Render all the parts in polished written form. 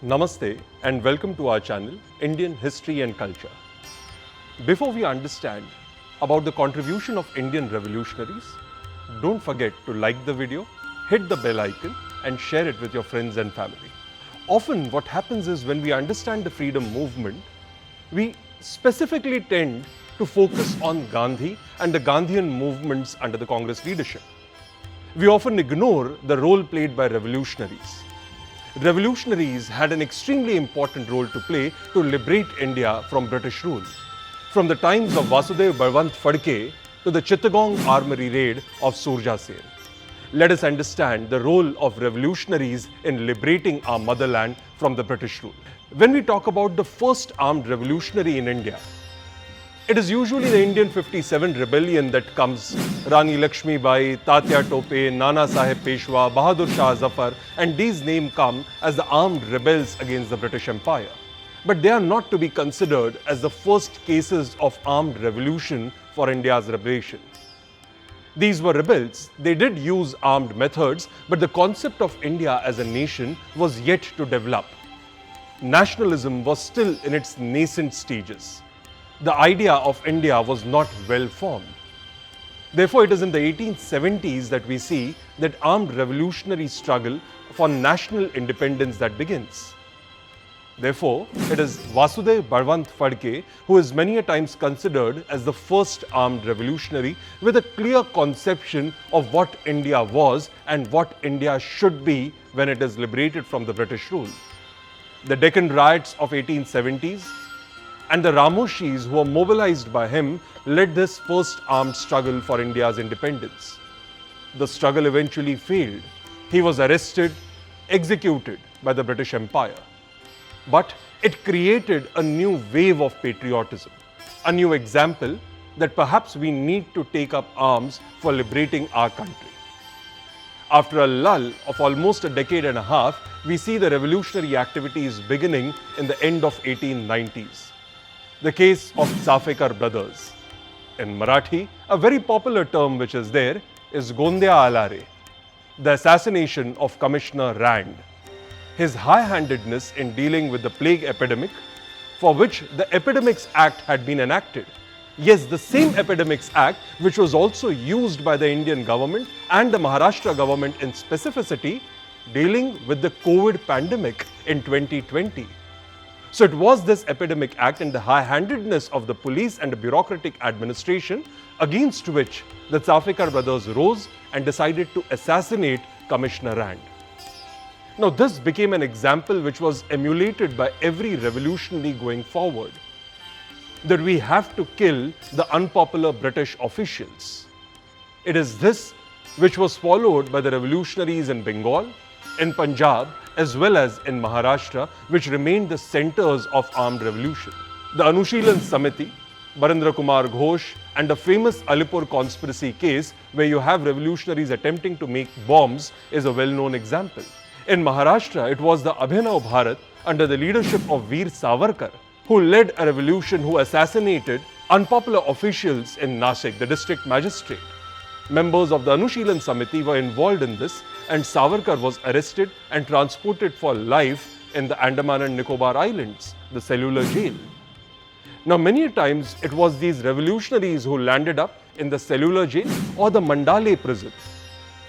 Namaste and welcome to our channel, Indian History and Culture. Before we understand about the contribution of Indian revolutionaries, don't forget to like the video, hit the bell icon and share it with your friends and family. Often what happens is when we understand the freedom movement, we specifically tend to focus on Gandhi and the Gandhian movements under the Congress leadership. We often ignore the role played by revolutionaries. Revolutionaries had an extremely important role to play to liberate India from British rule. From the times of Vasudev Balwant Phadke to the Chittagong armory raid of Surja Sen. Let us understand the role of revolutionaries in liberating our motherland from the British rule. When we talk about the first armed revolutionary in India, it is usually the Indian 57 rebellion that comes. Rani Lakshmi Bai, Tatya Tope, Nana Sahib Peshwa, Bahadur Shah Zafar, and these names come as the armed rebels against the British Empire. But they are not to be considered as the first cases of armed revolution for India's liberation. These were rebels. They did use armed methods, but the concept of India as a nation was yet to develop. Nationalism was still in its nascent stages. The idea of India was not well formed. Therefore, it is in the 1870s that we see that armed revolutionary struggle for national independence that begins. Therefore, it is Vasudev Balwant Phadke who is many a times considered as the first armed revolutionary with a clear conception of what India was and what India should be when it is liberated from the British rule. The Deccan riots of 1870s and the Ramoshis who were mobilized by him led this first armed struggle for India's independence. The struggle eventually failed. He was arrested, executed by the British Empire. But it created a new wave of patriotism, a new example that perhaps we need to take up arms for liberating our country. After a lull of almost a decade and a half, we see the revolutionary activities beginning in the end of 1890s. The case of Safekar brothers. In Marathi, a very popular term which is there is Gondya Alare, the assassination of Commissioner Rand. His high-handedness in dealing with the plague epidemic, for which the Epidemics Act had been enacted. Yes, the same Epidemics Act which was also used by the Indian government and the Maharashtra government in specificity dealing with the COVID pandemic in 2020. So it was this Epidemic Act and the high-handedness of the police and the bureaucratic administration against which the Safekar brothers rose and decided to assassinate Commissioner Rand. Now this became an example which was emulated by every revolutionary going forward, that we have to kill the unpopular British officials. It is this which was followed by the revolutionaries in Bengal, in Punjab, as well as in Maharashtra, which remained the centers of armed revolution. The Anushilan Samiti, Barendra Kumar Ghosh, and the famous Alipur conspiracy case where you have revolutionaries attempting to make bombs is a well-known example. In Maharashtra, it was the Abhinav Bharat under the leadership of Veer Savarkar who led a revolution who assassinated unpopular officials in Nashik, the district magistrate. Members of the Anushilan Samiti were involved in this and Savarkar was arrested and transported for life in the Andaman and Nicobar Islands, the cellular jail. Now many times it was these revolutionaries who landed up in the cellular jail or the Mandale prison.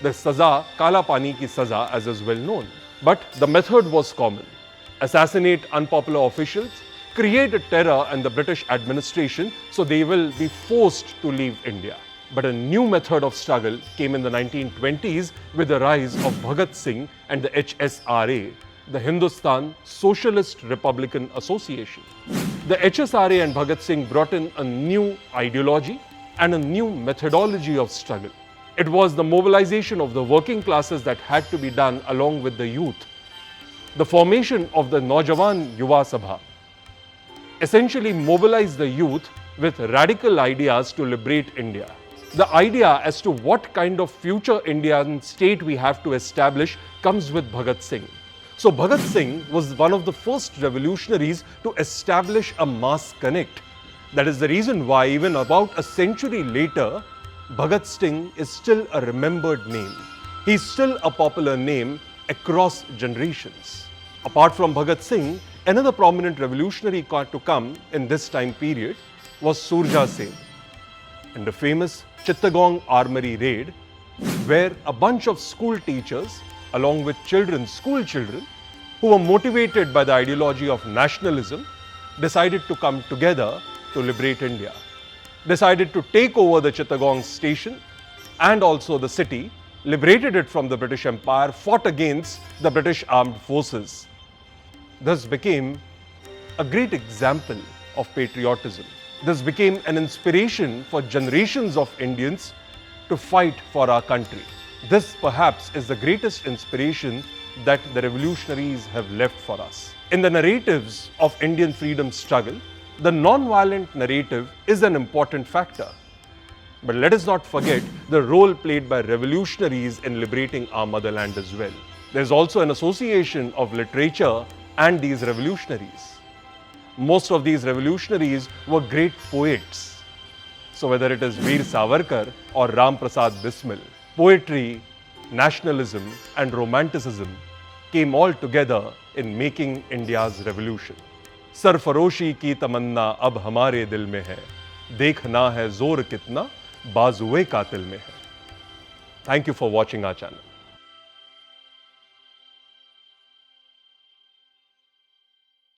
The Saza, Kala Pani ki Saza as is well known. But the method was common. Assassinate unpopular officials, create a terror in the British administration so they will be forced to leave India. But a new method of struggle came in the 1920s with the rise of Bhagat Singh and the HSRA, the Hindustan Socialist Republican Association. The HSRA and Bhagat Singh brought in a new ideology and a new methodology of struggle. It was the mobilization of the working classes that had to be done along with the youth. The formation of the Naujawan Yuva Sabha essentially mobilized the youth with radical ideas to liberate India. The idea as to what kind of future Indian state we have to establish comes with Bhagat Singh. So Bhagat Singh was one of the first revolutionaries to establish a mass connect. That is the reason why even about a century later, Bhagat Singh is still a remembered name. He's still a popular name across generations. Apart from Bhagat Singh, another prominent revolutionary to come in this time period was Surja Sen in the famous Chittagong Armory raid, where a bunch of school teachers, along with school children, who were motivated by the ideology of nationalism, decided to come together to liberate India, decided to take over the Chittagong station and also the city, liberated it from the British Empire, fought against the British armed forces. Thus became a great example of patriotism. This became an inspiration for generations of Indians to fight for our country. This perhaps is the greatest inspiration that the revolutionaries have left for us. In the narratives of Indian freedom struggle, the non-violent narrative is an important factor. But let us not forget the role played by revolutionaries in liberating our motherland as well. There's also an association of literature and these revolutionaries. Most of these revolutionaries were great poets. So whether it is Veer Savarkar or Ram Prasad Bismil, poetry, nationalism and romanticism came all together in making India's revolution. सरफरोशी की तमन्ना अब हमारे दिल में है, देखना है जोर कितना बाजुए कातिल में है. Thank you for watching our channel.